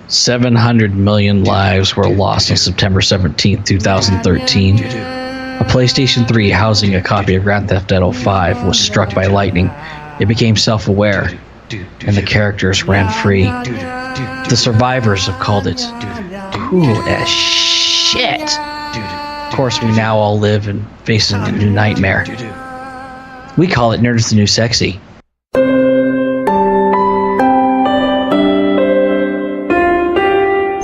700 million lives were lost on September 17th, 2013. A PlayStation 3 housing a copy of Grand Theft Auto 5 was struck by lightning. It became self-aware, and the characters ran free. The survivors have called it cool as shit. Of course, we now all live and face a new nightmare. We call it Nerd is the New Sexy.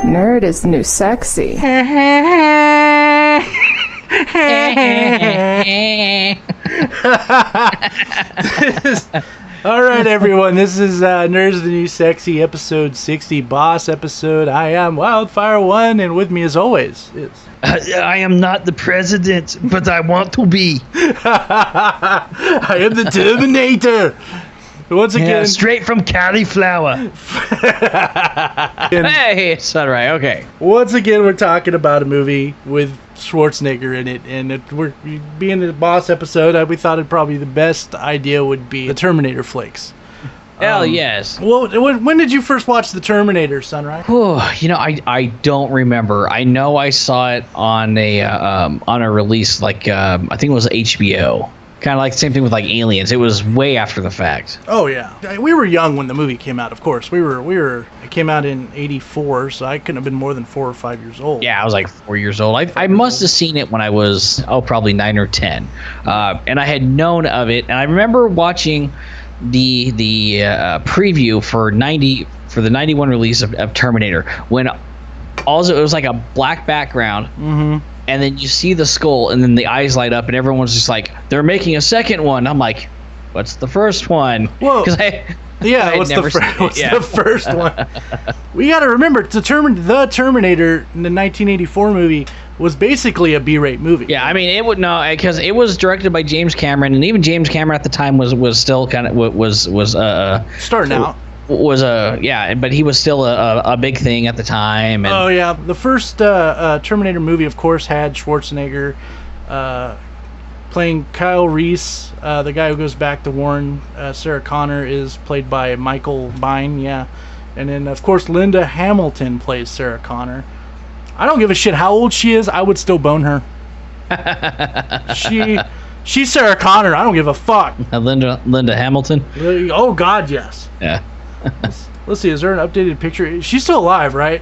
Nerd is the new sexy. All right, everyone. This is Nerd is the New Sexy, episode 60, boss episode. I am Wildfire One, and with me, as always, is I am not the president, but I want to be. I am the Terminator. Once again, straight from cauliflower. Hey, it's Sunrie. Okay. Once again, we're talking about a movie with Schwarzenegger in it, and we're being the boss episode. We thought probably the best idea would be the Terminator flicks. Hell yes. Well, when did you first watch the Terminator, Sunrise? I don't remember. I know I saw it on a release, like I think it was HBO. Kind of like the same thing with like Aliens. It was way after the fact. Oh yeah, we were young when the movie came out. Of course, we were. It came out in '84, so I couldn't have been more than 4 or 5 years old. Yeah, I was like 4 years old. I must have seen it when I was probably 9 or 10, and I had known of it. And I remember watching the preview for the '91 release of Terminator, when also it was like a black background. Mm-hmm. And then you see the skull, and then the eyes light up, and everyone's just like, they're making a second one. I'm like, what's the first one? Whoa. What's the first one? We got to remember, the Terminator in the 1984 movie was basically a B-rate movie. Yeah, I mean, it would no, because it was directed by James Cameron, and even James Cameron at the time was still kind of was starting out. But he was still a big thing at the time. And oh yeah, the first Terminator movie, of course, had Schwarzenegger playing Kyle Reese, the guy who goes back to Warren. Sarah Connor is played by Michael Biehn, yeah, and then of course Linda Hamilton plays Sarah Connor. I don't give a shit how old she is. I would still bone her. She's Sarah Connor. I don't give a fuck. Linda Hamilton. Oh God, yes. Yeah. Let's see, is there an updated picture? She's still alive, right?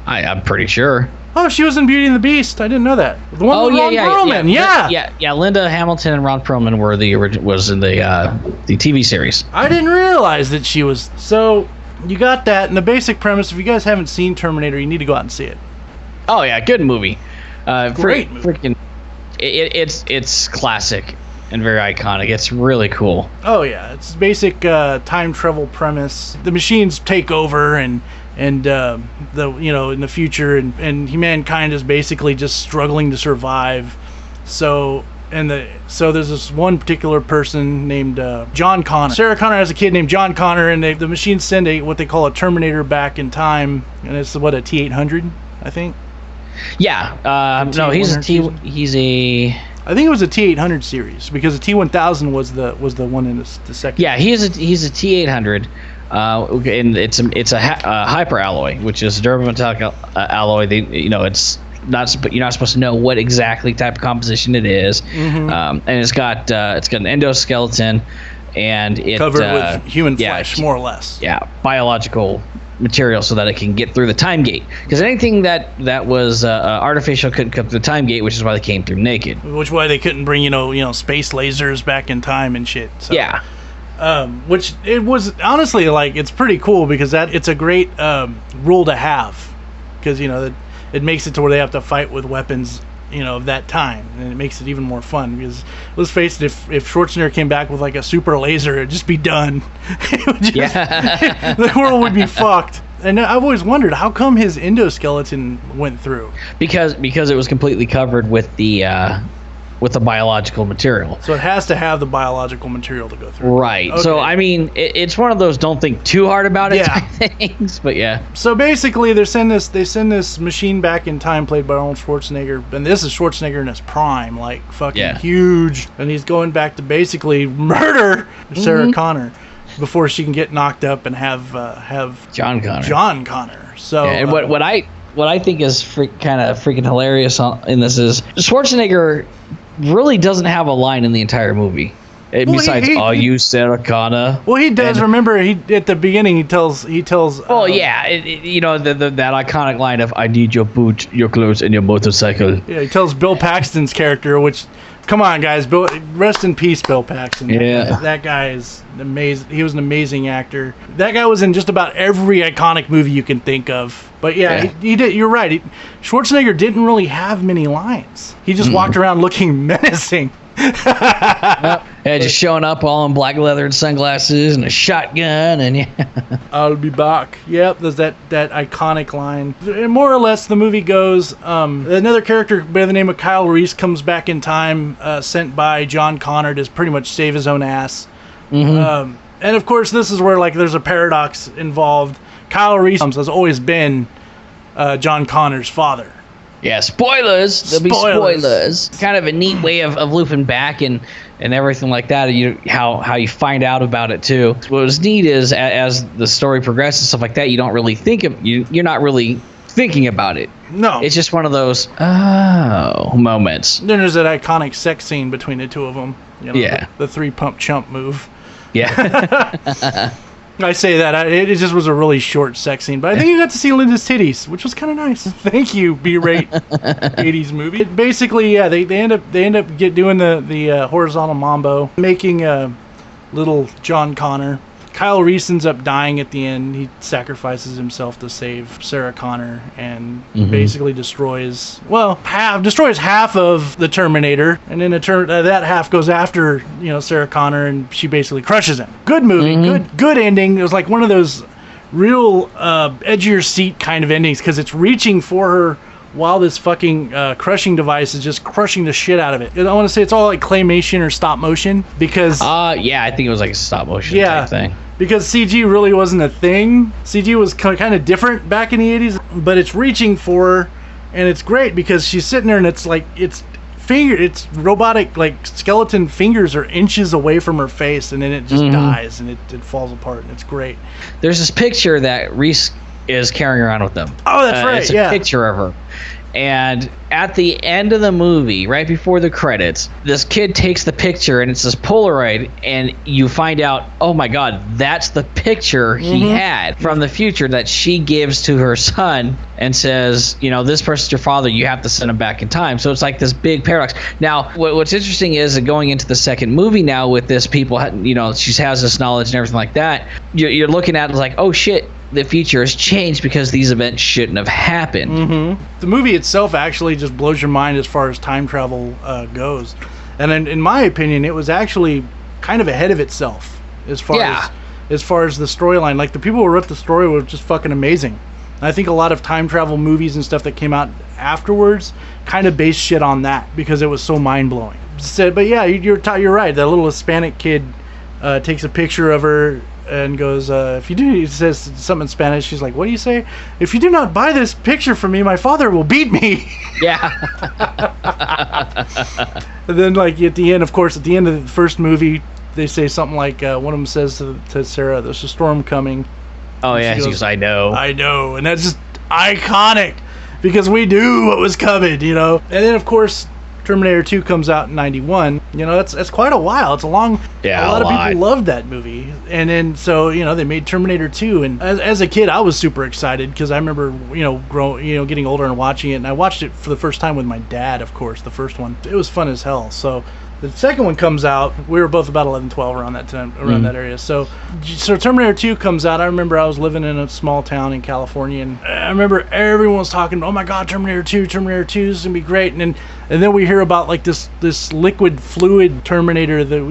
I'm pretty sure. Oh, she was in Beauty and the Beast. I didn't know that. The one with Ron Perlman. Yeah. Linda Hamilton and Ron Perlman were was in the TV series. I didn't realize that she was. So you got that, and the basic premise. If you guys haven't seen Terminator, you need to go out and see it. Oh yeah, good movie. Great movie. Freaking, it's classic and very iconic. It's really cool. Oh yeah, it's basic time travel premise. The machines take over, and in the future, and mankind is basically just struggling to survive. So there's this one particular person named John Connor. Sarah Connor has a kid named John Connor, and the machines send what they call a Terminator back in time, and it's a T-800, I think. Yeah. No, he's a. I think it was a T-800 series, because the T-1000 was the one in the second. Yeah, he's a T-800, and it's a hyper alloy, which is a durable metallic alloy. It's not, but you're not supposed to know what exactly type of composition it is. Mm-hmm. And it's got an endoskeleton, and it covered with human flesh, more or less. Yeah, biological material, so that it can get through the time gate, because anything that was artificial couldn't come through the time gate, which is why they came through naked, which is why they couldn't bring space lasers back in time and shit. So, yeah, which it was honestly, like, it's pretty cool, because it's a great rule to have, because it makes it to where they have to fight with weapons of that time, and it makes it even more fun, because let's face it, if Schwarzenegger came back with like a super laser, it'd just be done. The world would be fucked. And I've always wondered, how come his endoskeleton went through? Because it was completely covered with the biological material. So it has to have the biological material to go through. Right. Okay. So, I mean, it's one of those don't think too hard about it type things, but yeah. So basically, they send this machine back in time, played by Arnold Schwarzenegger, and this is Schwarzenegger in his prime, like fucking huge, and he's going back to basically murder Sarah Connor. before she can get knocked up and have John Connor. John Connor. So Yeah, and what I think is kind of freaking hilarious in this is Schwarzenegger really doesn't have a line in the entire movie. Besides, "Are you Sarah Connor?" Well, he does. Remember, at the beginning, he tells. Oh yeah, you know that iconic line of "I need your boot, your clothes, and your motorcycle." Yeah, he tells Bill Paxton's character, which, come on, guys, Bill, rest in peace, Bill Paxton. Yeah, that guy is amazing. He was an amazing actor. That guy was in just about every iconic movie you can think of. But yeah. He did. You're right. Schwarzenegger didn't really have many lines. He just walked around looking menacing. Yeah, just showing up all in black leather and sunglasses and a shotgun, and I'll be back. Yep, there's that iconic line. And more or less, the movie goes. Another character by the name of Kyle Reese comes back in time, sent by John Connor to pretty much save his own ass. And of course, this is where there's a paradox involved. Kyle Reese has always been John Connor's father. Yeah, spoilers. There'll be spoilers. Kind of a neat way of looping back and everything like that. How you find out about it too. What was neat is as the story progresses and stuff like that, you don't really think of you're not really thinking about it. No, it's just one of those moments. Then there's that iconic sex scene between the two of them. Yeah, the 3-pump chump move. Yeah. I say that it just was a really short sex scene, but I think you got to see Linda's titties, which was kind of nice. Thank you, B-rate 80s movie. Basically, yeah, they end up doing the horizontal mambo, making little John Connor. Kyle Reese ends up dying at the end. He sacrifices himself to save Sarah Connor and basically destroys half of the Terminator, and then that half goes after Sarah Connor, and she basically crushes him. Good movie, good ending. It was like one of those real edge of your seat kind of endings because it's reaching for her while this fucking crushing device is just crushing the shit out of it. I want to say it's all like claymation or stop motion because yeah, I think it was like a stop motion type thing. Because CG really wasn't a thing. CG was kind of different back in the 80s, but it's reaching for her, and it's great because she's sitting there and it's like it's robotic, like skeleton fingers are inches away from her face, and then it just dies and it falls apart, and it's great. There's this picture that Reese is carrying around with them. Oh, that's right. It's a picture of her. And at the end of the movie, right before the credits, this kid takes the picture, and it's this Polaroid, and you find out, oh my God, that's the picture he had from the future that she gives to her son and says, this person's your father, you have to send him back in time. So it's like this big paradox. Now, what's interesting is that going into the second movie now with this people, she has this knowledge and everything like that, you're looking at it like, oh shit, the future has changed because these events shouldn't have happened. The movie itself actually just blows your mind as far as time travel goes, and in my opinion, it was actually kind of ahead of itself as far as the storyline. Like the people who wrote the story were just fucking amazing. I think a lot of time travel movies and stuff that came out afterwards kind of based shit on that because it was so mind blowing. But yeah, you're right. That little Hispanic kid takes a picture of her and goes, if you do, he says something in Spanish. She's like, what do you say? If you do not buy this picture from me, my father will beat me. Yeah. And then, like, at the end of the first movie, they say something like, one of them says to Sarah, there's a storm coming. Oh, yeah, she goes, I know. And that's just iconic because we knew what was coming, And then, of course, Terminator 2 comes out in 91. That's quite a while. It's a long. Yeah, a lot of people loved that movie, and then so they made Terminator 2. And as a kid, I was super excited because I remember getting older and watching it. And I watched it for the first time with my dad, of course. The first one, it was fun as hell. So the second one comes out. We were both about 11, 12 around that time, that area. So Terminator 2 comes out. I remember I was living in a small town in California, and I remember everyone was talking, oh my God, Terminator 2 is gonna be great. And then we hear about like this liquid fluid Terminator that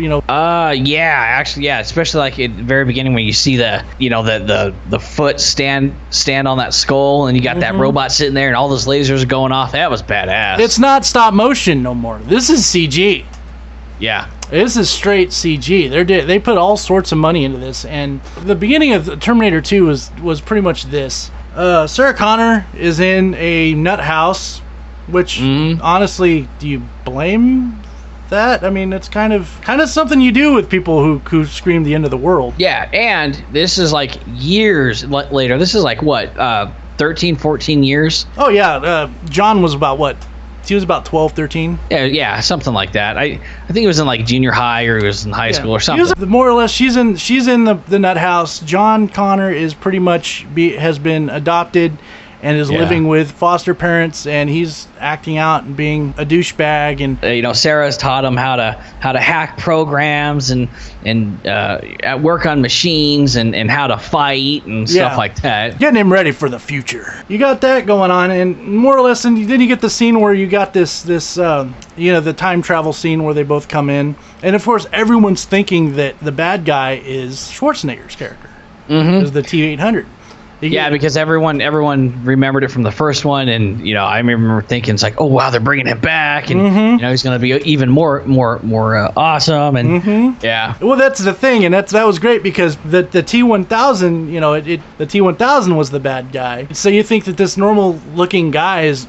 especially like at the very beginning when you see the foot stand on that skull, and you got that robot sitting there and all those lasers going off. That was badass. It's not stop motion no more. This is CG. Yeah, this is straight CG. They put all sorts of money into this, and the beginning of Terminator 2 was pretty much this. Sarah Connor is in a nut house, which honestly, do you blame that. I mean, it's kind of something you do with people who scream the end of the world. Yeah, and this is like years later. This is like what, 13, 14 years? Oh yeah, John was about what? He was about 12, 13. Yeah, something like that. I think he was in like junior high, or he was in high school or something. More or less, she's in the nut house. John Connor is pretty much has been adopted and is living with foster parents, and he's acting out and being a douchebag. And Sarah's taught him how to hack programs and work on machines and how to fight and stuff like that. Getting him ready for the future. You got that going on, and more or less, and then you get the scene where you got this the time travel scene where they both come in, and of course everyone's thinking that the bad guy is Schwarzenegger's character, is the T-800. Yeah, because everyone remembered it from the first one, and I remember thinking it's like, oh wow, they're bringing him back, and he's going to be even more awesome, and yeah. Well, that's the thing, and that was great because the T-1000, the T-1000 was the bad guy, so you think that this normal looking guy is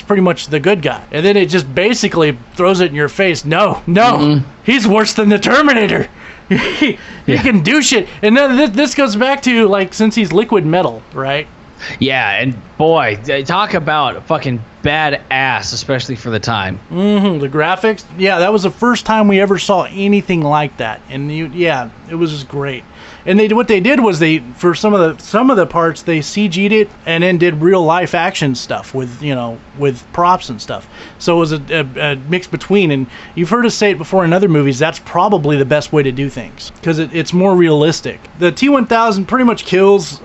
pretty much the good guy, and then it just basically throws it in your face. No, he's worse than the Terminator. He can do shit. And then this goes back to, like, since he's liquid metal, right? Yeah, and boy, talk about fucking badass, especially for the time. The graphics, yeah, that was the first time we ever saw anything like that, and it was just great. And what they did was for some of the parts they CG'd it and then did real life action stuff with props and stuff. So it was a mix between. And you've heard us say it before in other movies. That's probably the best way to do things because it's more realistic. The T-1000 pretty much kills.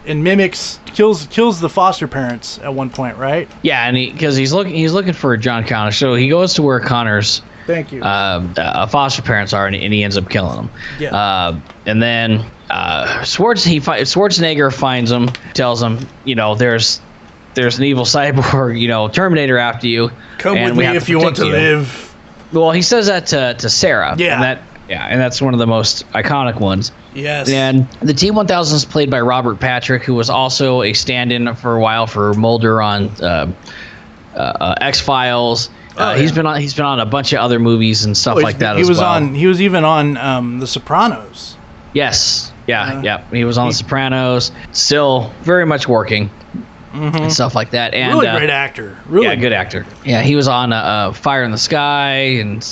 And kills the foster parents at one point, right? Yeah, and because he's looking for John Connor, so he goes to where Connor's foster parents are, and he ends up killing them. Yeah. And then Schwarzenegger finds him, tells him, there's an evil cyborg, Terminator after you. Come with me if you want to live. Well, he says that to Sarah. Yeah. And that's one of the most iconic ones. Yes. And the T-1000 is played by Robert Patrick, who was also a stand-in for a while for Mulder on X-Files. He's been on a bunch of other movies and stuff like that as well. He was even on The Sopranos. Yes. Yeah. He was on The Sopranos. Still very much working. And stuff like that, and really great actor. Really, good actor. Yeah, he was on Fire in the Sky, and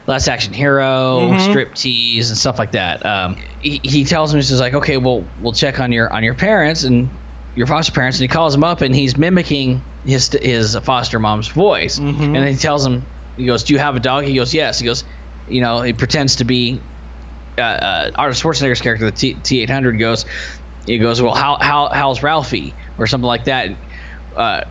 Last Action Hero, Striptease, and stuff like that. He tells him, he's just like, okay, well, we'll check on your parents and your foster parents, and he calls him up, and he's mimicking his foster mom's voice, and then he tells him, he goes, do you have a dog? He goes, yes. He goes, he pretends to be Arnold Schwarzenegger's character, the T-800 goes. He goes, well, how's Ralphie, or something like that,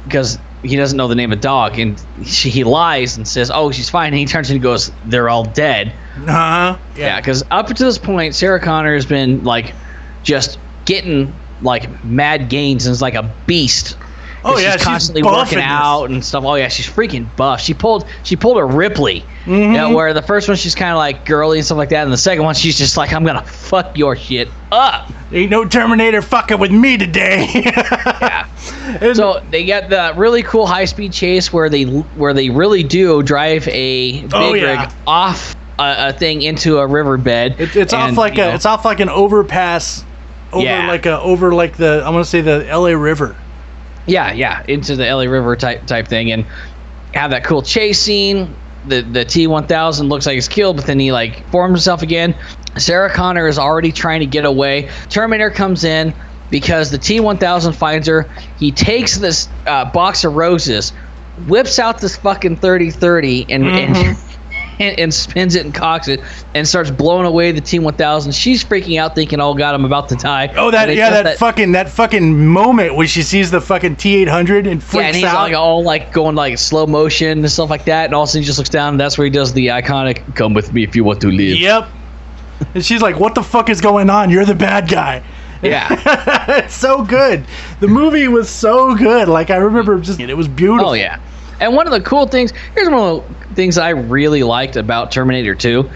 because he doesn't know the name of the dog, and he lies and says, oh, she's fine, and he turns and goes, they're all dead. Yeah, because up to this point, Sarah Connor has been like just getting like mad gains and is like a beast. Oh yeah, she's constantly working out and stuff. Oh yeah, she's freaking buff. She pulled a Ripley. Where the first one she's kind of like girly and stuff like that, and the second one she's just like, I'm gonna fuck your shit up. Ain't no Terminator fucking with me today. Yeah. So they get the really cool high-speed chase where they really do drive a big rig off a thing into a riverbed. It's off like an overpass over like the, I'm gonna say, the LA River. Yeah, into the LA River type thing, and have that cool chase scene. The T-1000 looks like he's killed, but then he like forms himself again. Sarah Connor is already trying to get away. Terminator comes in because the T-1000 finds her. He takes this box of roses, whips out this fucking 30-30, and spins it and cocks it and starts blowing away the T-1000. She's freaking out, thinking, "Oh God, I'm about to die." Oh, that fucking moment when she sees the fucking T-800 and freaks out. Yeah, and he's like all like going like slow motion and stuff like that, and all of a sudden he just looks down, and that's where he does the iconic "Come with me if you want to live." Yep. And she's like, "What the fuck is going on? You're the bad guy." Yeah. It's so good. The movie was so good. Like I remember it was beautiful. Oh yeah. And one of the cool things, here's one of the things I really liked about Terminator 2,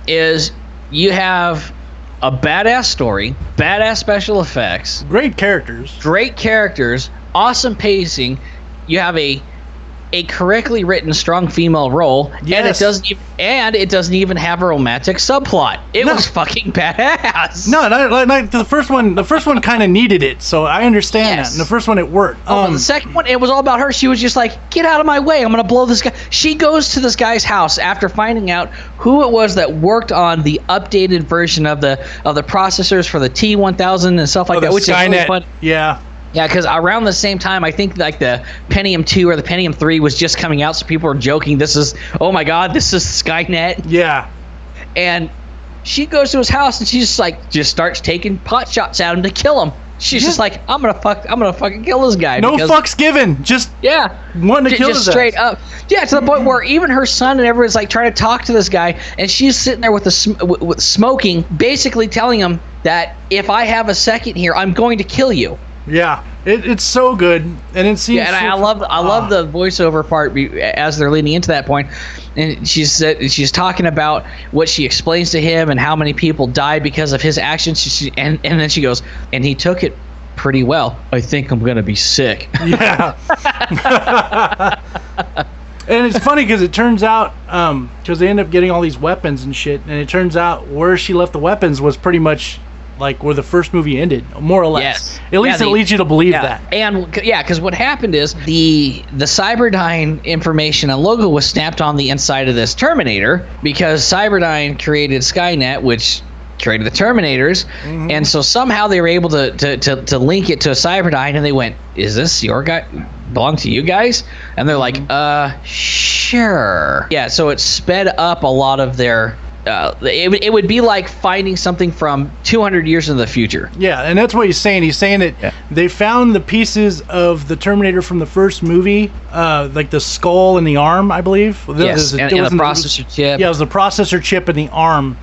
is you have a badass story, badass special effects, great characters, awesome pacing. You have a a correctly written, strong female role, Yes. and it doesn't even have a romantic subplot. It No. was fucking badass. No, the first one kind of needed it, so I understand Yes. that. And the first one, it worked. The second one, it was all about her. She was just like, get out of my way. I'm going to blow this guy. She goes to this guy's house after finding out who it was that worked on the updated version of the processors for the T1000 and stuff like that, which is really Skynet. fun. Yeah. Yeah, because around the same time, I think like the Pentium 2 or the Pentium 3 was just coming out, so people were joking, oh my God, this is Skynet. Yeah. And she goes to his house and she just starts taking pot shots at him to kill him. She's just like, I'm gonna fucking kill this guy. No fucks given. Just wanting to kill just his straight ass. up. Yeah, to the point where even her son and everyone's like trying to talk to this guy, and she's sitting there with with smoking, basically telling him that if I have a second here, I'm going to kill you. Yeah, it's so good, and it seems. Yeah, and I love the voiceover part as they're leading into that point, and she's talking about what she explains to him and how many people died because of his actions. And then she goes, and he took it pretty well. I think I'm gonna be sick. Yeah. And it's funny because it turns out, because they end up getting all these weapons and shit, and it turns out where she left the weapons was pretty much like where the first movie ended, more or less. Yes. At least it leads you to believe that. And because what happened is the Cyberdyne information and logo was stamped on the inside of this Terminator because Cyberdyne created Skynet, which created the Terminators, and so somehow they were able to link it to a Cyberdyne, and they went, "Is this your guy? Belong to you guys?" And they're like, sure. Yeah, so it sped up a lot of their. It would be like finding something from 200 years in the future. Yeah, and that's what he's saying. He's saying that they found the pieces of the Terminator from the first movie, like the skull and the arm, I believe. Yes, and the processor chip. Yeah, it was the processor chip and the arm.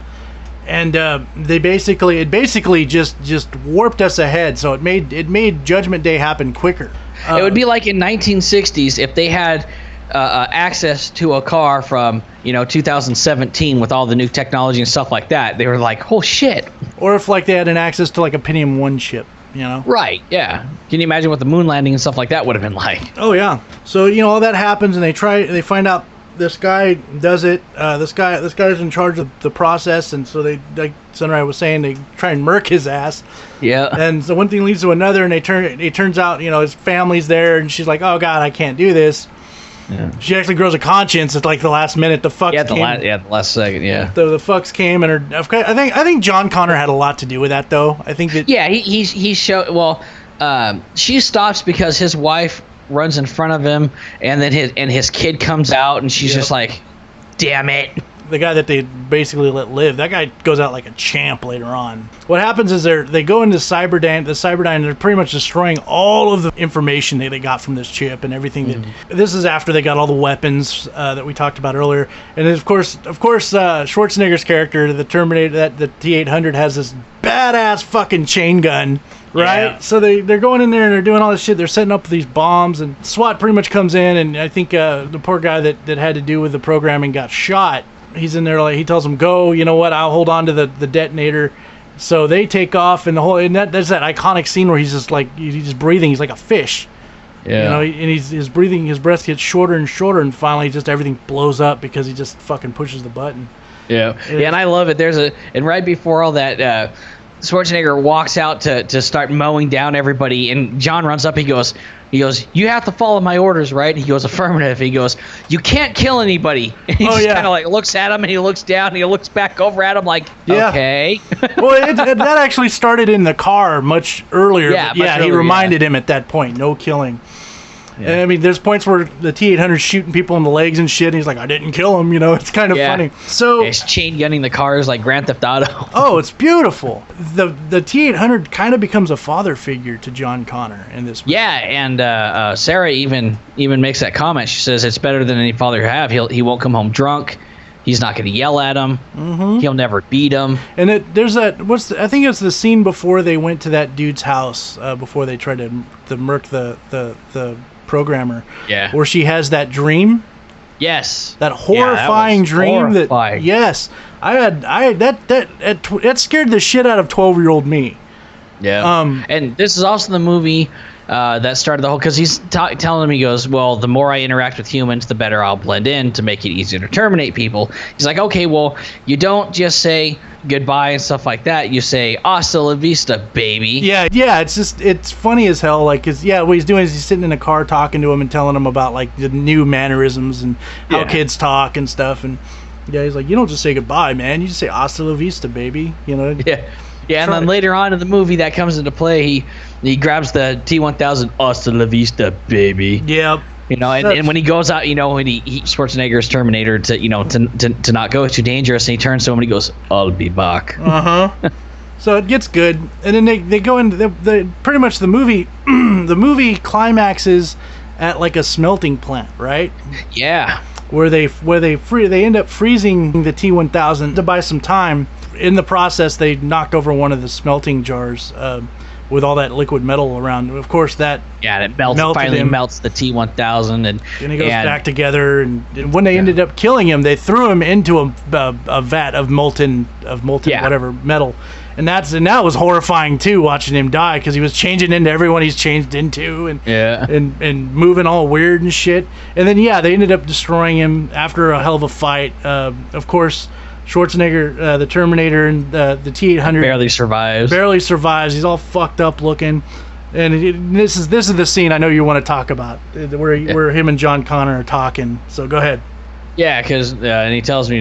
And it basically just warped us ahead. So it made Judgment Day happen quicker. It would be like in 1960s if they had access to a car from 2017 with all the new technology and stuff like that. They were like, oh shit. Or if like they had an access to like a Pentium 1 chip, Right, yeah. Can you imagine what the moon landing and stuff like that would have been like? Oh yeah. So all that happens, and they find out this guy does it. This guy's in charge of the process, and so they, like Sunrie was saying, they try and murk his ass. Yeah. And so one thing leads to another, and it turns out his family's there, and she's like, oh God, I can't do this. Yeah. She actually grows a conscience at like the last minute. The fucks came. The last second. Yeah. The fucks came, and I think John Connor had a lot to do with that, though. I think that. Yeah, he showed. Well, she stops because his wife runs in front of him, and then his kid comes out, and she's just like, "Damn it." The guy that they basically let live, that guy goes out like a champ later on. What happens is they go into the Cyberdyne, and they're pretty much destroying all of the information they got from this chip and everything. This is after they got all the weapons that we talked about earlier. And then of course, Schwarzenegger's character, the Terminator, the T-800 has this badass fucking chain gun. Right? Yeah. So they're going in there and they're doing all this shit. They're setting up these bombs, and SWAT pretty much comes in, and I think the poor guy that had to do with the programming got shot. He's in there, like, he tells them, go, you know what, I'll hold on to the detonator. So they take off, and there's that iconic scene where he's just breathing. He's like a fish. Yeah. And his breath gets shorter and shorter, and finally just everything blows up because he just fucking pushes the button. Yeah. And I love it. And right before all that, Schwarzenegger walks out to start mowing down everybody, and John runs up. He goes, you have to follow my orders, right? He goes, affirmative. He goes, you can't kill anybody. And he just kind of like looks at him, and he looks down, and he looks back over at him like, okay. Well, that actually started in the car much earlier. Yeah, he reminded him at that point, no killing. Yeah. And I mean, there's points where the T-800's shooting people in the legs and shit, and he's like, I didn't kill him, It's kind of funny. So he's chain gunning the cars like Grand Theft Auto. Oh, it's beautiful. The T-800 kind of becomes a father figure to John Connor in this movie. Yeah, and Sarah even makes that comment. She says it's better than any father you have. He won't come home drunk. He's not going to yell at him. Mm-hmm. He'll never beat him. And there's that. I think it's the scene before they went to that dude's house before they tried to murk the programmer. Yeah. Where she has that dream. Yes. That horrifying dream. Horrifying. That scared the shit out of 12-year-old me. Yeah. And this is also the movie that started the whole, because he's telling him, he goes, well, the more I interact with humans, the better I'll blend in to make it easier to terminate people. He's like, okay, well, you don't just say goodbye and stuff like that. You say hasta la vista, baby. Yeah, it's funny as hell. Like, cause what he's doing is he's sitting in a car talking to him and telling him about like the new mannerisms and how kids talk and stuff. And he's like, you don't just say goodbye, man. You just say hasta la vista, baby. You know? Yeah, and then later on in the movie that comes into play, he grabs the T-1000, hasta la vista, baby. Yep. You know, and when he goes out, you know, when he Schwarzenegger's Terminator to not go too dangerous, and he turns to him and he goes, I'll be back. So it gets good, and then they go into the pretty much the movie. The movie climaxes at like a smelting plant, right? Yeah. Where they end up freezing the T-1000 to buy some time. In the process, they knocked over one of the smelting jars with all that liquid metal around. Of course, that it melts the T-1000, and he goes back together. And when they ended up killing him, they threw him into a vat of molten whatever metal. And that was horrifying too, watching him die, because he was changing into everyone he's changed into, and moving all weird and shit. And then they ended up destroying him after a hell of a fight. Of course, Schwarzenegger, the Terminator, and the T-800 barely survives. He's all fucked up looking. And this is the scene I know you want to talk about, where him and John Connor are talking. So go ahead. Yeah, because and he tells me,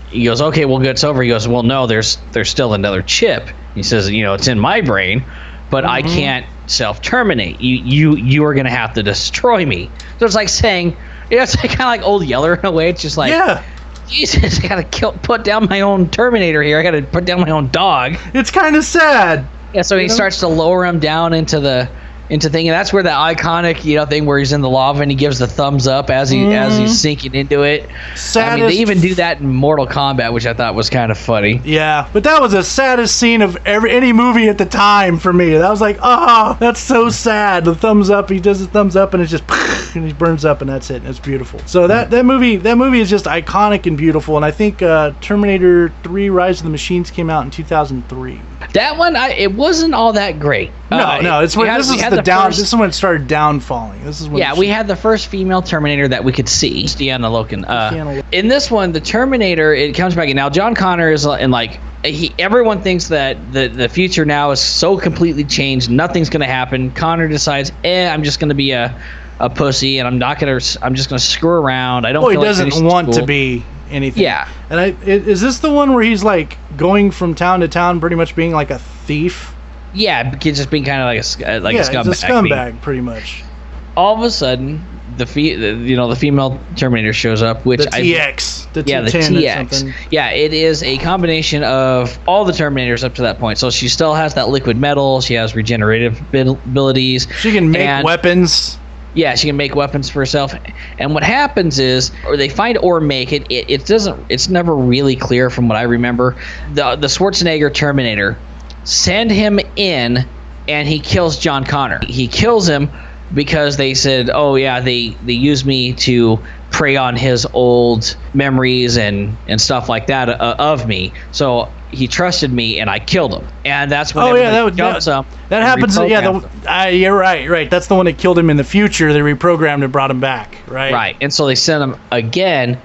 he goes, okay, well, it's over. He goes, well, no, there's still another chip. He says, it's in my brain, but I can't self-terminate. You are gonna have to destroy me. So it's like saying, it's like, kind of like Old Yeller in a way. It's just like, Jesus, I gotta put down my own Terminator here. I gotta put down my own dog. It's kind of sad. Yeah, so he starts to lower him down into thing, and that's where the iconic thing where he's in the lava and he gives the thumbs up as he's sinking into it. I mean, they even do that in Mortal Kombat, which I thought was kind of funny. Yeah, but that was the saddest scene of any movie at the time for me. That was like, that's so sad. The thumbs up, he does the thumbs up and it's just and he burns up, and that's it. And it's beautiful. So that movie is just iconic and beautiful. And I think Terminator 3: Rise of the Machines came out in 2003. That one, it wasn't all that great. No, this is when it started downfalling. This is when we had the first female Terminator that we could see, Deanna Loken. In this one, the Terminator, it comes back, and now John Connor is in like everyone thinks that the future now is so completely changed, nothing's gonna happen. Connor decides, I'm just gonna be a pussy, and I'm just gonna screw around. I don't. Well, he doesn't want to be anything. Yeah. And is this the one where he's like going from town to town, pretty much being like a thief? Yeah, just being kind of like a scumbag. He's a scumbag, pretty much. All of a sudden, the female Terminator shows up, which the TX, the TX. Yeah, it is a combination of all the Terminators up to that point. So she still has that liquid metal. She has regenerative abilities. She can make weapons. Yeah, she can make weapons for herself. And what happens is, or they find or make it. It's never really clear from what I remember. The Schwarzenegger Terminator, send him in, and he kills John Connor. He kills him because they said, they used me to prey on his old memories and stuff like that of me. So he trusted me, and I killed him. And that's when that happens. You're right. That's the one that killed him in the future. They reprogrammed and brought him back. Right. And so they sent him again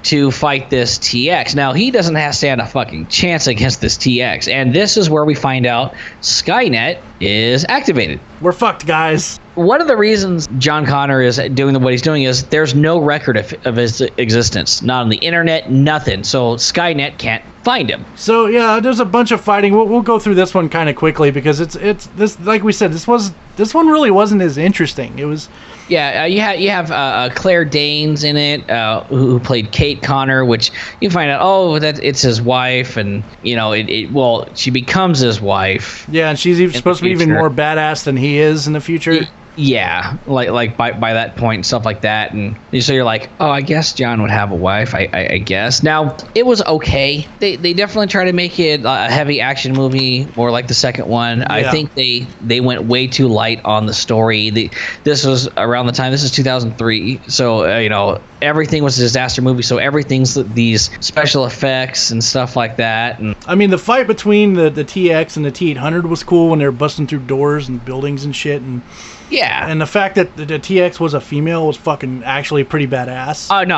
to fight this TX. Now, he doesn't stand a fucking chance against this TX. And this is where we find out Skynet is activated. We're fucked, guys. One of the reasons John Connor is doing what he's doing is there's no record of his existence. Not on the internet, nothing. So Skynet can't find him. So, there's a bunch of fighting. We'll go through this one kind of quickly because it's this, like we said, this one really wasn't as interesting. It was... Yeah, you have Claire Danes in it, who played Kate Connor, which you find out, that it's his wife, and she becomes his wife. Yeah, and she's supposed to be even more badass than he is in the future. Yeah, like by that point and stuff like that, and so you're like, I guess John would have a wife. I guess. Now it was okay. They definitely try to make it a heavy action movie, more like the second one. Yeah. I think they went way too light on the story. This was around the time. This is 2003, so everything was a disaster movie, so everything's these special effects and stuff like that. And I mean, the fight between the TX and the T800 was cool when they were busting through doors and buildings and shit. And yeah, and the fact that the TX was a female was fucking actually pretty badass. Oh no,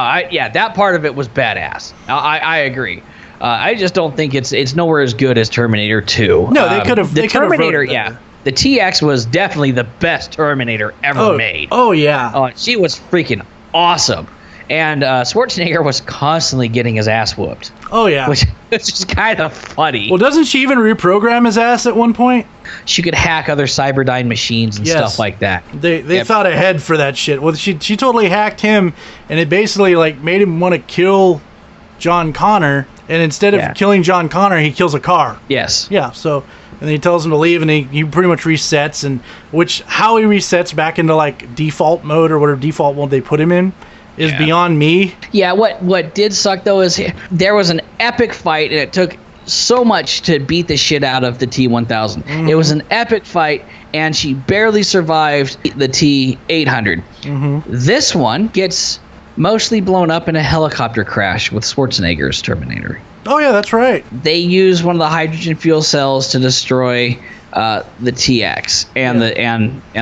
that part of it was badass. I agree. I just don't think it's nowhere as good as Terminator 2. No, they could have. The Terminator, yeah. The TX was definitely the best Terminator ever made. Oh yeah. She was freaking awesome. And Schwarzenegger was constantly getting his ass whooped. Oh yeah. Which is just kind of funny. Well, doesn't she even reprogram his ass at one point? She could hack other Cyberdyne machines and stuff like that. They thought ahead for that shit. Well, she totally hacked him, and it basically like made him want to kill John Connor. And instead of killing John Connor, he kills a car. Yes. Yeah. So. And then he tells him to leave, and he pretty much resets, and how he resets back into like default mode or whatever default mode they put him in is beyond me. Yeah, what did suck though is there was an epic fight, and it took so much to beat the shit out of the T-1000. Mm-hmm. It was an epic fight, and she barely survived the T-800. Mm-hmm. This one gets mostly blown up in a helicopter crash with Schwarzenegger's Terminator. Oh yeah, that's right. They use one of the hydrogen fuel cells to destroy the TX and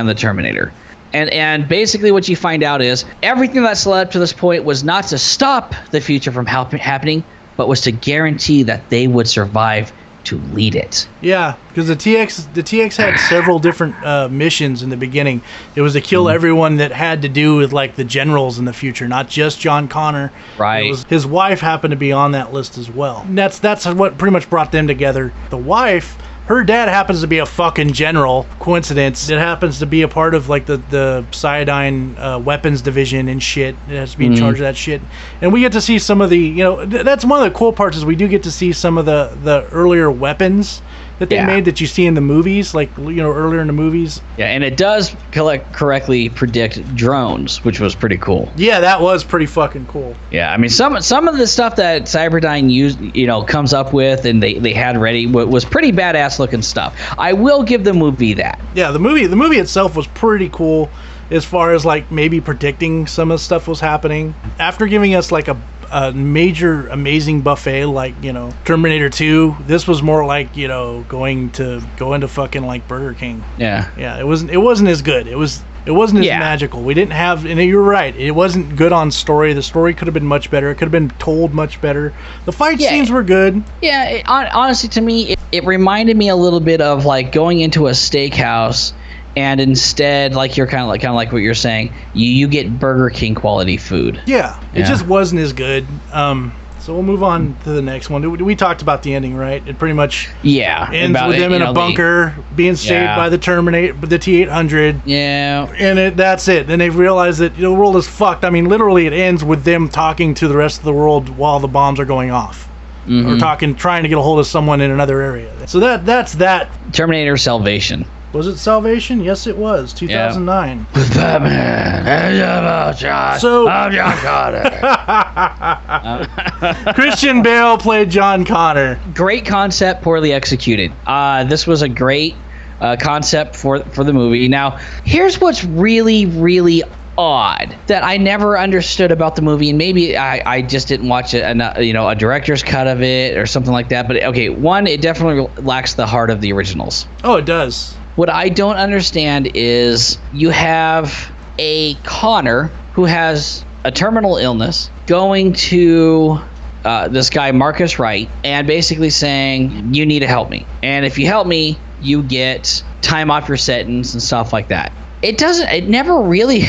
the Terminator. And basically what you find out is everything that's led up to this point was not to stop the future from happening, but was to guarantee that they would survive to lead it. Yeah, because the TX had several different missions in the beginning. It was to kill everyone that had to do with like the generals in the future, not just John Connor. Right. His wife happened to be on that list as well. And that's what pretty much brought them together. The wife, her dad happens to be a fucking general. Coincidence. It happens to be a part of like the Cyberdyne weapons division and shit. It has to be in charge of that shit. And we get to see some of the, that's one of the cool parts is we do get to see some of the earlier weapons that they made that you see in the movies, like earlier in the movies. Yeah, and it does correctly predict drones, which was pretty cool. Yeah, that was pretty fucking cool. Yeah, I mean some of the stuff that Cyberdyne used, comes up with and they had ready was pretty badass looking stuff. I will give the movie that. Yeah, the movie itself was pretty cool as far as like maybe predicting some of the stuff was happening. After giving us like a major amazing buffet like Terminator 2, this was more like going to fucking like Burger King. It wasn't as good. It wasn't as magical. We didn't have, and you're right, it wasn't good on story. The story could have been much better. It could have been told much better. The fight scenes were good. Honestly, to me it reminded me a little bit of like going into a steakhouse, and instead, like you're kind of like what you're saying, you get Burger King quality food. Yeah, it just wasn't as good. So we'll move on to the next one. We talked about the ending, right? It pretty much ends with them in a bunker being saved by the Terminator, the T-800. Yeah, and that's it. Then they realize that the world is fucked. I mean, literally, it ends with them talking to the rest of the world while the bombs are going off, or trying to get a hold of someone in another area. So that's that. Terminator Salvation. Was it Salvation? Yes, it was. 2009. With Batman. So I'm John Connor. Christian Bale played John Connor. Great concept, poorly executed. This was a great concept for the movie. Now, here's what's really, really odd that I never understood about the movie, and maybe I just didn't watch it, a director's cut of it or something like that. But okay, one, it definitely lacks the heart of the originals. Oh, it does. What I don't understand is you have a Connor who has a terminal illness going to this guy Marcus Wright and basically saying, you need to help me, and if you help me you get time off your sentence and stuff like that. It never really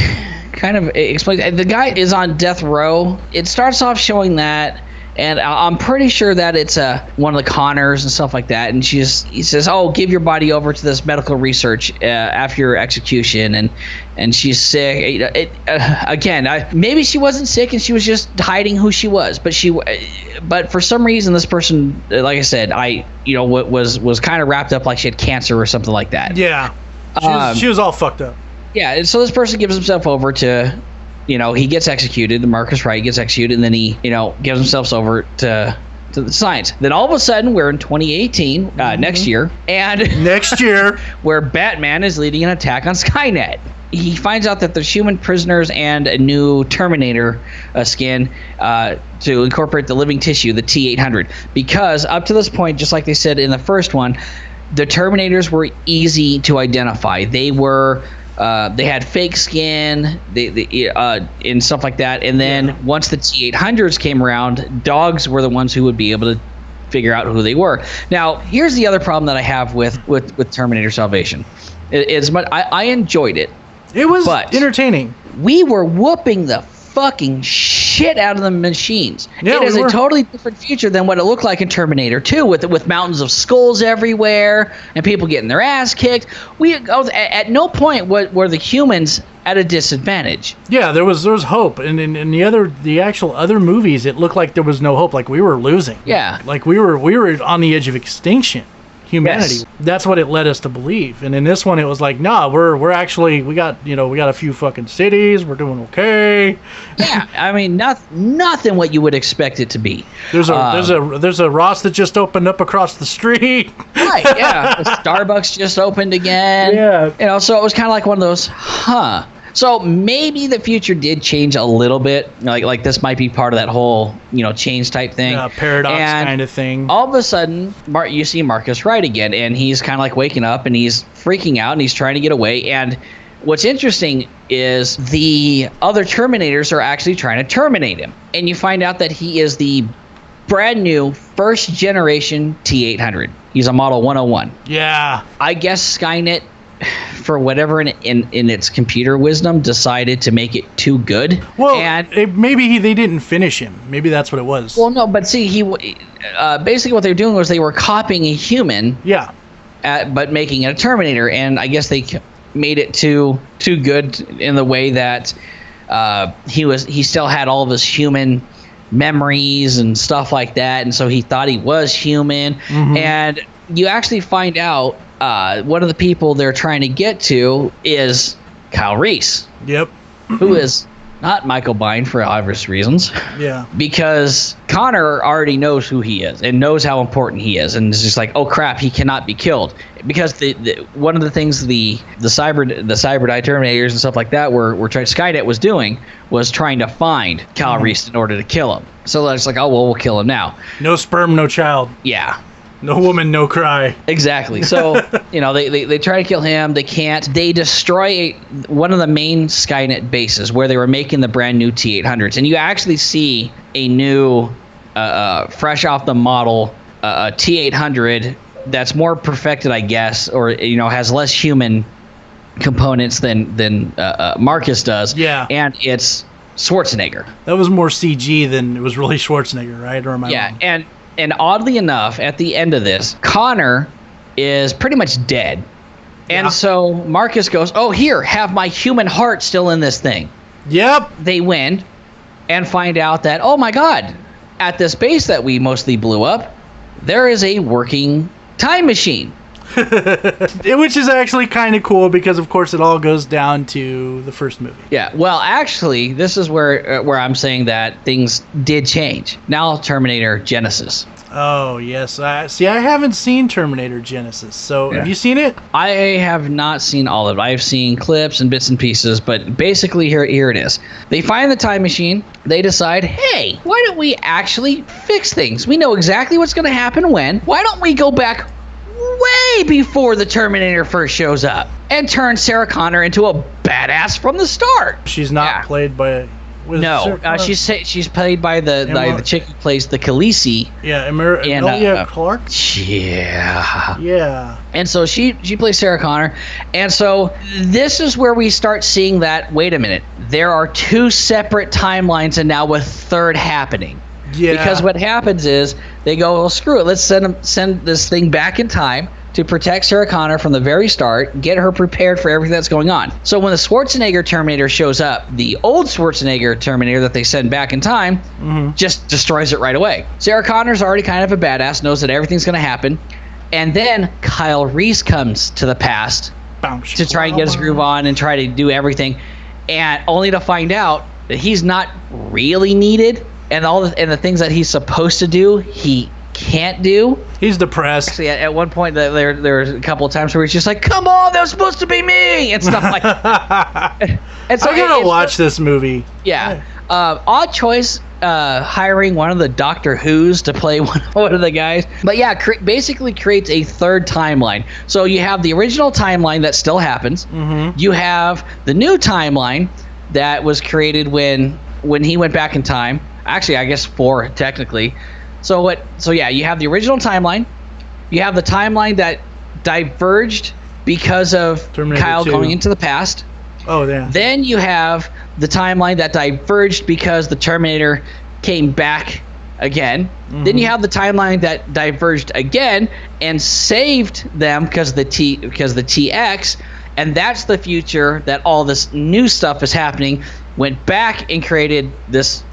kind of explains. The guy is on death row. It starts off showing that, and I'm pretty sure that it's one of the Connors and stuff like that. And he says, "Oh, give your body over to this medical research after your execution." And she's sick. Maybe she wasn't sick and she was just hiding who she was. But for some reason, this person, like I said, was kind of wrapped up like she had cancer or something like that. Yeah. She was all fucked up. Yeah, and so this person gives himself over to, he gets executed. Marcus Wright gets executed, and then he, gives himself over to to the science. Then all of a sudden, we're in 2018, next year, and Next year. where Batman is leading an attack on Skynet. He finds out that there's human prisoners and a new Terminator skin to incorporate the living tissue, the T-800. Because up to this point, just like they said in the first one, the Terminators were easy to identify. They were they had fake skin, and stuff like that. And then once the T-800s came around, dogs were the ones who would be able to figure out who they were. Now, here's the other problem that I have with Terminator Salvation. I enjoyed it. It was entertaining. We were whooping the fucking shit out of the machines. Yeah, it is a totally different future than what it looked like in Terminator 2, with mountains of skulls everywhere and people getting their ass kicked. At no point were the humans at a disadvantage. Yeah, there was hope, and in the actual other movies, it looked like there was no hope. Like we were losing. Yeah, like we were on the edge of extinction. Humanity. Yes. That's what it led us to believe. And in this one, it was like, nah, we're actually we got a few fucking cities. We're doing okay. Yeah, I mean, nothing what you would expect it to be. There's a Ross that just opened up across the street. Right. Yeah. Starbucks just opened again. Yeah. So it was kind of like one of those, huh. So maybe the future did change a little bit. Like this might be part of that whole, change type thing. Yeah, paradox kind of thing. All of a sudden, you see Marcus Wright again, and he's kind of like waking up, and he's freaking out, and he's trying to get away. And what's interesting is the other Terminators are actually trying to terminate him. And you find out that he is the brand new first generation T-800. He's a Model 101. Yeah. I guess Skynet, for whatever in its computer wisdom, decided to make it too good. Well, and maybe they didn't finish him. Maybe that's what it was. Well, no, but see, basically what they were doing was they were copying a human. Yeah. But making it a Terminator, and I guess they made it too good in the way that he still had all of his human memories and stuff like that, and so he thought he was human. Mm-hmm. And you actually find out one of the people they're trying to get to is Kyle Reese. Yep. Who is not Michael Biehn for obvious reasons. Yeah. Because Connor already knows who he is and knows how important he is, and it's just like, oh crap, he cannot be killed. Because one of the things the cyber Terminators and stuff like that Skynet was doing was trying to find Kyle Reese in order to kill him. So it's like, oh well, we'll kill him now. No sperm, no child. Yeah. No woman, no cry. Exactly. So, they try to kill him. They can't. They destroy one of the main Skynet bases where they were making the brand new T-800s. And you actually see a new, fresh off the model T-800 that's more perfected, I guess, or, has less human components than Marcus does. Yeah. And it's Schwarzenegger. That was more CG than it was really Schwarzenegger, right? Or am I wrong? And oddly enough, at the end of this, Connor is pretty much dead. And so Marcus goes, oh, here, have my human heart still in this thing. Yep. They win and find out that, oh, my God, at this base that we mostly blew up, there is a working time machine. Which is actually kind of cool because, of course, it all goes down to the first movie. Yeah, well, actually, this is where I'm saying that things did change. Now, Terminator Genesis. Oh, yes. See, I haven't seen Terminator Genesis. So, have you seen it? I have not seen all of it. I've seen clips and bits and pieces, but basically, here it is. They find the time machine. They decide, hey, why don't we actually fix things? We know exactly what's going to happen when. Why don't we go back way before the Terminator first shows up and turn Sarah Connor into a badass from the start? She's not played by... she's played by the chick who plays the Khaleesi. Yeah, Emilia Clarke. Yeah. And so she plays Sarah Connor, and so this is where we start seeing that. Wait a minute, there are two separate timelines, and now a third happening. Yeah. Because what happens is they go, well, screw it, let's send this thing back in time to protect Sarah Connor from the very start, get her prepared for everything that's going on. So when the Schwarzenegger Terminator shows up, the old Schwarzenegger Terminator that they send back in time just destroys it right away. Sarah Connor's already kind of a badass, knows that everything's going to happen. And then Kyle Reese comes to the past to try and get his groove on and try to do everything, and only to find out that he's not really needed. and the things that he's supposed to do, he can't do. He's depressed. Actually, at one point, there were a couple of times where he's just like, "Come on, that was supposed to be me," and stuff like that. And so I'm gonna watch this movie. Yeah, odd choice. Hiring one of the Doctor Who's to play one of the guys, but yeah, basically creates a third timeline. So you have the original timeline that still happens. Mm-hmm. You have the new timeline that was created when he went back in time. Actually, I guess 4 technically. So yeah, you have the original timeline. You have the timeline that diverged because of Terminator Kyle 2. going into the past. Oh, yeah. Then you have the timeline that diverged because the Terminator came back again. Mm-hmm. Then you have the timeline that diverged again and saved them because the TX, and that's the future that all this new stuff is happening. Went back and created this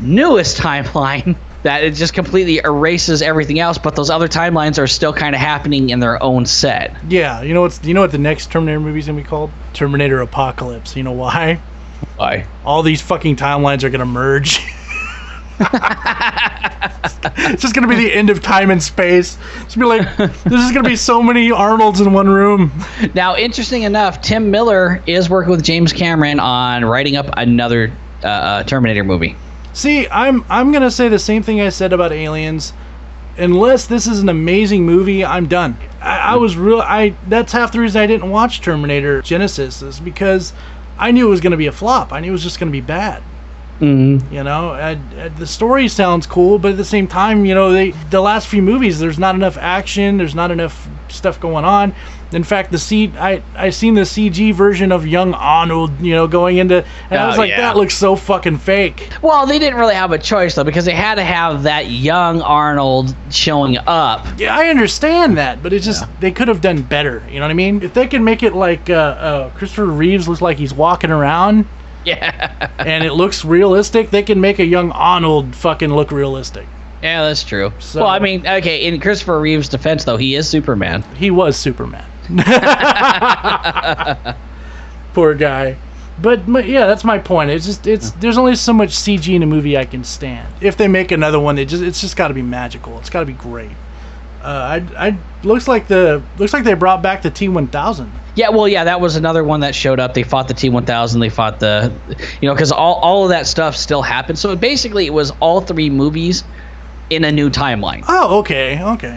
newest timeline that it just completely erases everything else, but those other timelines are still kind of happening in their own set. Yeah, you know what the next Terminator movie's gonna be called? Terminator Apocalypse. You know why? Why? All these fucking timelines are gonna merge. It's just gonna be the end of time and space. It's gonna be like there's just gonna be so many Arnolds in one room. Now, interesting enough, Tim Miller is working with James Cameron on writing up another Terminator movie. See, I'm gonna say the same thing I said about Aliens. Unless this is an amazing movie, I'm done. That's half the reason I didn't watch Terminator Genesis, is because I knew it was gonna be a flop. I knew it was just gonna be bad. Mm-hmm. You know, the story sounds cool, but at the same time, you know, the last few movies, there's not enough action, there's not enough stuff going on. In fact, I seen the CG version of young Arnold, you know, going into, and I was like, that looks so fucking fake. Well, they didn't really have a choice though, because they had to have that young Arnold showing up. Yeah, I understand that, but it's just they could have done better. You know what I mean? If they can make it like Christopher Reeves looks like he's walking around. Yeah. And it looks realistic, they can make a young Arnold fucking look realistic. Yeah, that's true. So, well, I mean, okay, in Christopher Reeve's defense, though, he is Superman. He was Superman. Poor guy. But yeah, that's my point. There's only so much CG in a movie I can stand. If they make another one, it's just got to be magical. It's got to be great. Looks like they brought back the T-1000. Yeah, well, yeah, that was another one that showed up. They fought the T-1000. They fought the, because all of that stuff still happened. So basically, it was all 3 movies in a new timeline. Oh, okay.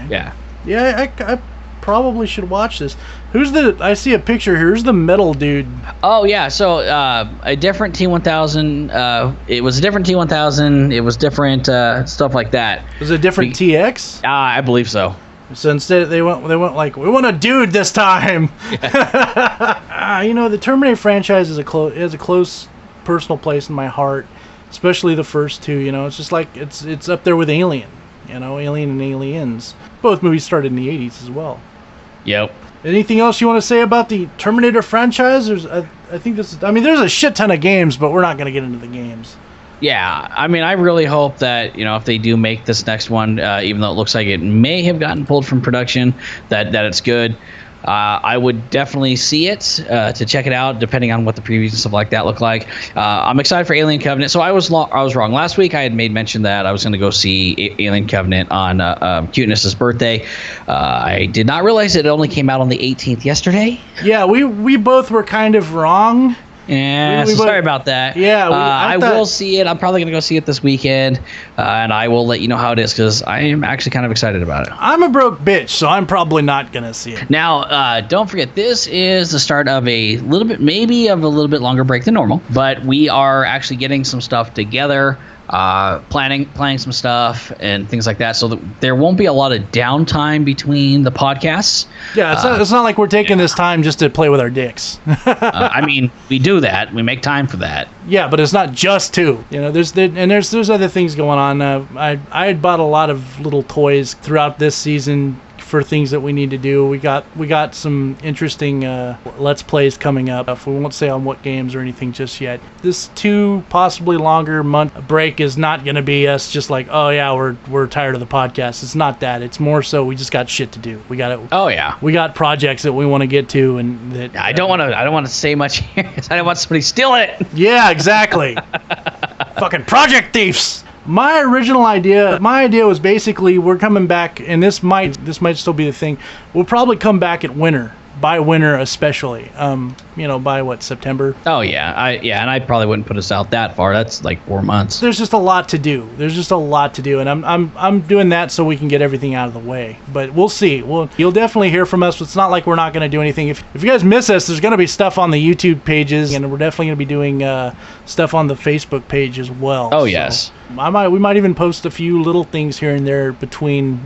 Yeah. Yeah, I probably should watch this. I see a picture here. Who's the metal dude? Oh, yeah. So a different T-1000. It was a different T-1000. It was different stuff like that. Was it a different TX? I believe so. So instead, they went like, we want a dude this time. Yeah. The Terminator franchise has a close personal place in my heart, especially the first 2. It's just like it's up there with Alien. Alien and Aliens. Both movies started in the 80s as well. Yep. Anything else you want to say about the Terminator franchise? There's a shit ton of games, but we're not going to get into the games. Yeah, I mean, I really hope that, if they do make this next one, even though it looks like it may have gotten pulled from production, that it's good. I would definitely see it to check it out, depending on what the previews and stuff like that look like. I'm excited for Alien Covenant. So I was wrong. Last week I had made mention that I was going to go see Alien Covenant on Cuteness's birthday. I did not realize it only came out on the 18th yesterday. Yeah, we both were kind of wrong. Yeah, sorry about that. Yeah, I will see it. I'm probably going to go see it this weekend, and I will let you know how it is, because I am actually kind of excited about it. I'm a broke bitch, so I'm probably not going to see it. Now, don't forget, this is the start of a little bit longer break than normal, but we are actually getting some stuff together, planning some stuff and things like that, so that there won't be a lot of downtime between the podcasts. Yeah, it's not like we're taking this time just to play with our dicks. I mean, we do that. We make time for that. Yeah, but it's not just two. There's other things going on. I had bought a lot of little toys throughout this season for things that we need to do. We got some interesting Let's Plays coming up. We won't say on what games or anything just yet. This 2 possibly longer month break is not going to be us just like, oh yeah, we're tired of the podcast. It's not that. It's more so we just got shit to do. We got projects that we want to get to, and that I don't want to say much here, because I don't want somebody stealing it. Yeah, exactly. Fucking project thieves. My original idea, was basically we're coming back, and this might still be the thing. We'll probably come back at winter. By winter especially, by what, September? Oh yeah, and I probably wouldn't put us out that far. That's like 4 months. There's just a lot to do. And I'm doing that so we can get everything out of the way. But we'll see. You'll definitely hear from us. It's not like we're not going to do anything. If you guys miss us, there's going to be stuff on the YouTube pages, and we're definitely going to be doing stuff on the Facebook page as well. Oh yes. So we might even post a few little things here and there between,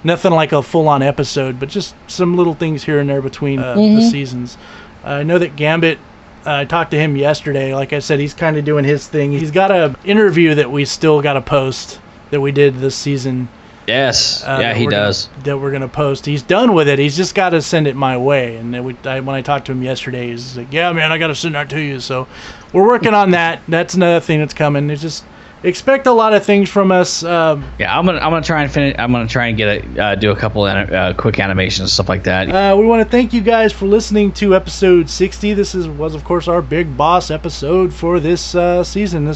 nothing like a full-on episode, but just some little things here and there between the seasons. I know that Gambit, I talked to him yesterday. Like I said, he's kind of doing his thing. He's got an interview that we still got to post that we did this season. Yes, he does. That we're going to post. He's done with it. He's just got to send it my way. And when I talked to him yesterday, he's like, yeah, man, I got to send that to you. So we're working on that. That's another thing that's coming. It's just... expect a lot of things from us. I'm gonna try and finish. I'm gonna try and do a couple quick animations and stuff like that. We want to thank you guys for listening to episode 60. This was of course our big boss episode for this season.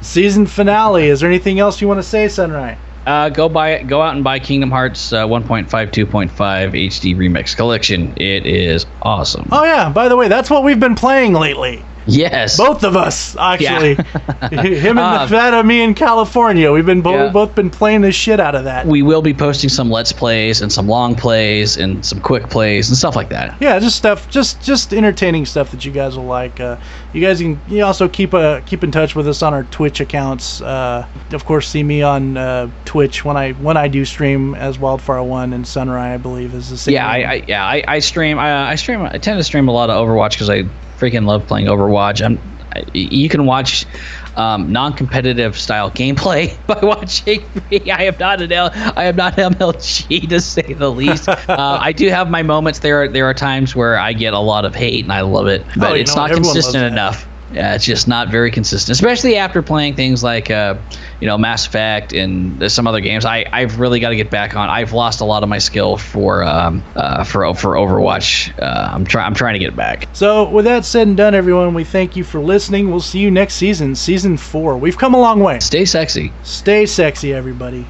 Season finale. Is there anything else you want to say, Sunrie? Go out and buy Kingdom Hearts 1.5 2.5 HD Remix Collection. It is awesome. Oh yeah, by the way, that's what we've been playing lately. Yes. Both of us, actually. Yeah. Him and Nevada, me in California. We've been both been playing the shit out of that. We will be posting some Let's Plays and some long plays and some quick plays and stuff like that. Yeah, just stuff, just entertaining stuff that you guys will like. You guys can also keep in touch with us on our Twitch accounts. Of course, see me on Twitch when I do stream as Wildfire1, and Sunrie, I believe, is the same. Yeah, I stream. I tend to stream a lot of Overwatch because I freaking love playing Overwatch. You can watch non-competitive style gameplay by watching me. I am not MLG, to say the least. I do have my moments. There are times where I get a lot of hate, and I love it, but it's not consistent enough. Yeah, it's just not very consistent, especially after playing things like Mass Effect and some other games. I've really got to get back on. I've lost a lot of my skill for Overwatch. I'm trying to get it back. So with that said and done, everyone, we thank you for listening. We'll see you next season, season 4. We've come a long way. Stay sexy. Stay sexy, everybody.